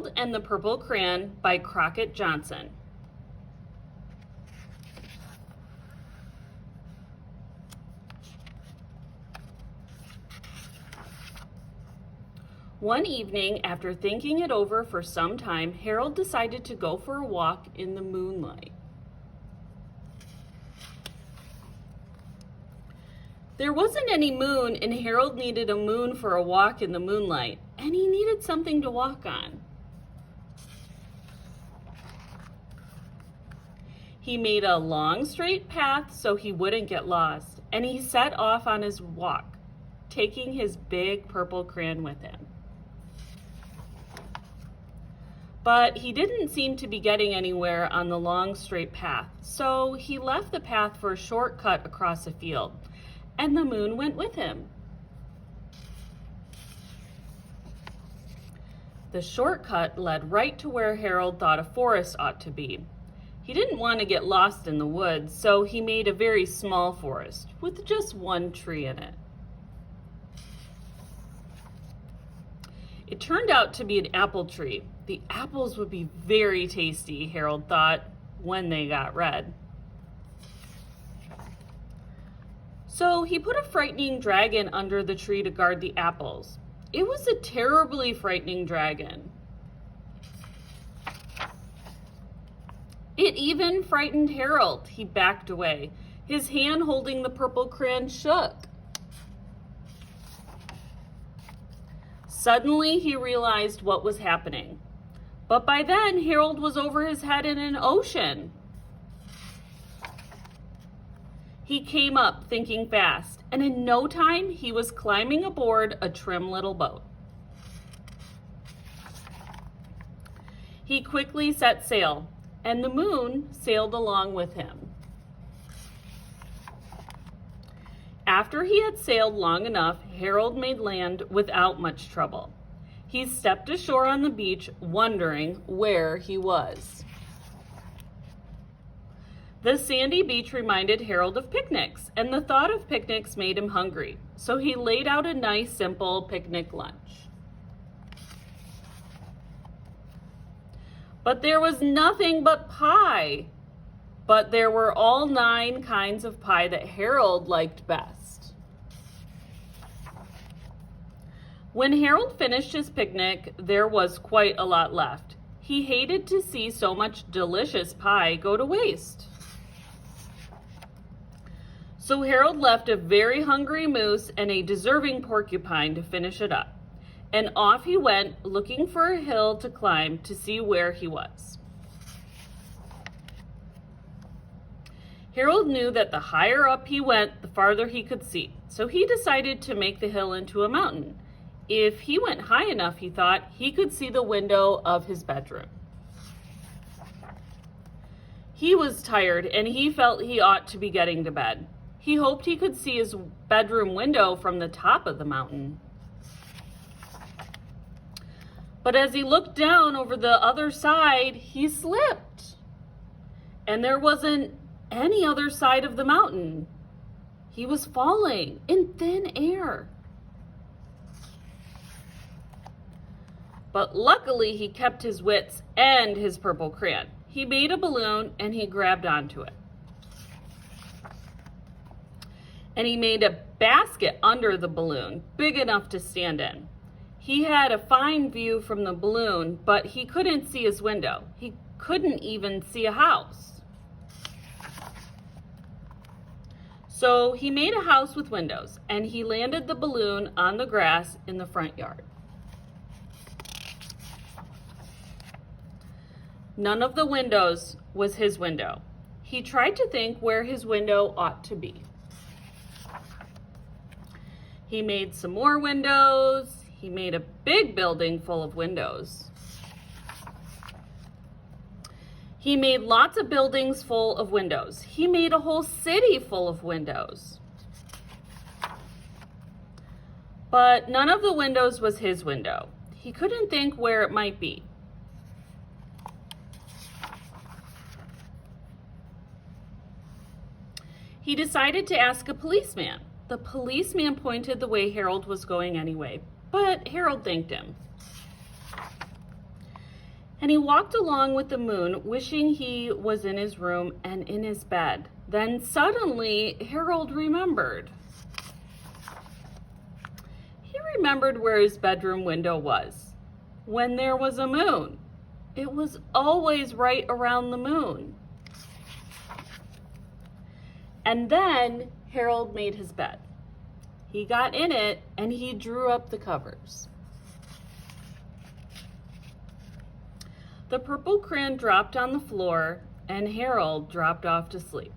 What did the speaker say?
Harold and the Purple Crayon by Crockett Johnson. One evening, after thinking it over for some time, Harold decided to go for a walk in the moonlight. There wasn't any moon, and Harold needed a moon for a walk in the moonlight, and he needed something to walk on. He made a long, straight path so he wouldn't get lost, and he set off on his walk, taking his big purple crayon with him. But he didn't seem to be getting anywhere on the long, straight path, so he left the path for a shortcut across a field, and the moon went with him. The shortcut led right to where Harold thought a forest ought to be. He didn't want to get lost in the woods, so he made a very small forest with just one tree in it. It turned out to be an apple tree. The apples would be very tasty, Harold thought, when they got red. So he put a frightening dragon under the tree to guard the apples. It was a terribly frightening dragon. It even frightened Harold. He backed away. His hand holding the purple crayon shook. Suddenly he realized what was happening. But by then, Harold was over his head in an ocean. He came up thinking fast, and in no time he was climbing aboard a trim little boat. He quickly set sail, and the moon sailed along with him. After he had sailed long enough, Harold made land without much trouble. He stepped ashore on the beach, wondering where he was. The sandy beach reminded Harold of picnics, and the thought of picnics made him hungry, so he laid out a nice, simple picnic lunch. But there was nothing but pie. But there were all 9 kinds of pie that Harold liked best. When Harold finished his picnic, there was quite a lot left. He hated to see so much delicious pie go to waste. So Harold left a very hungry moose and a deserving porcupine to finish it up. And off he went, looking for a hill to climb to see where he was. Harold knew that the higher up he went, the farther he could see. So he decided to make the hill into a mountain. If he went high enough, he thought, he could see the window of his bedroom. He was tired and he felt he ought to be getting to bed. He hoped he could see his bedroom window from the top of the mountain. But as he looked down over the other side, he slipped. And there wasn't any other side of the mountain. He was falling in thin air. But luckily he kept his wits and his purple crayon. He made a balloon and he grabbed onto it. And he made a basket under the balloon, big enough to stand in. He had a fine view from the balloon, but he couldn't see his window. He couldn't even see a house. So he made a house with windows, and he landed the balloon on the grass in the front yard. None of the windows was his window. He tried to think where his window ought to be. He made some more windows. He made a big building full of windows. He made lots of buildings full of windows. He made a whole city full of windows. But none of the windows was his window. He couldn't think where it might be. He decided to ask a policeman. The policeman pointed the way Harold was going anyway, but Harold thanked him. And he walked along with the moon, wishing he was in his room and in his bed. Then suddenly, Harold remembered. He remembered where his bedroom window was when there was a moon. It was always right around the moon. And then Harold made his bed. He got in it and he drew up the covers. The purple crayon dropped on the floor and Harold dropped off to sleep.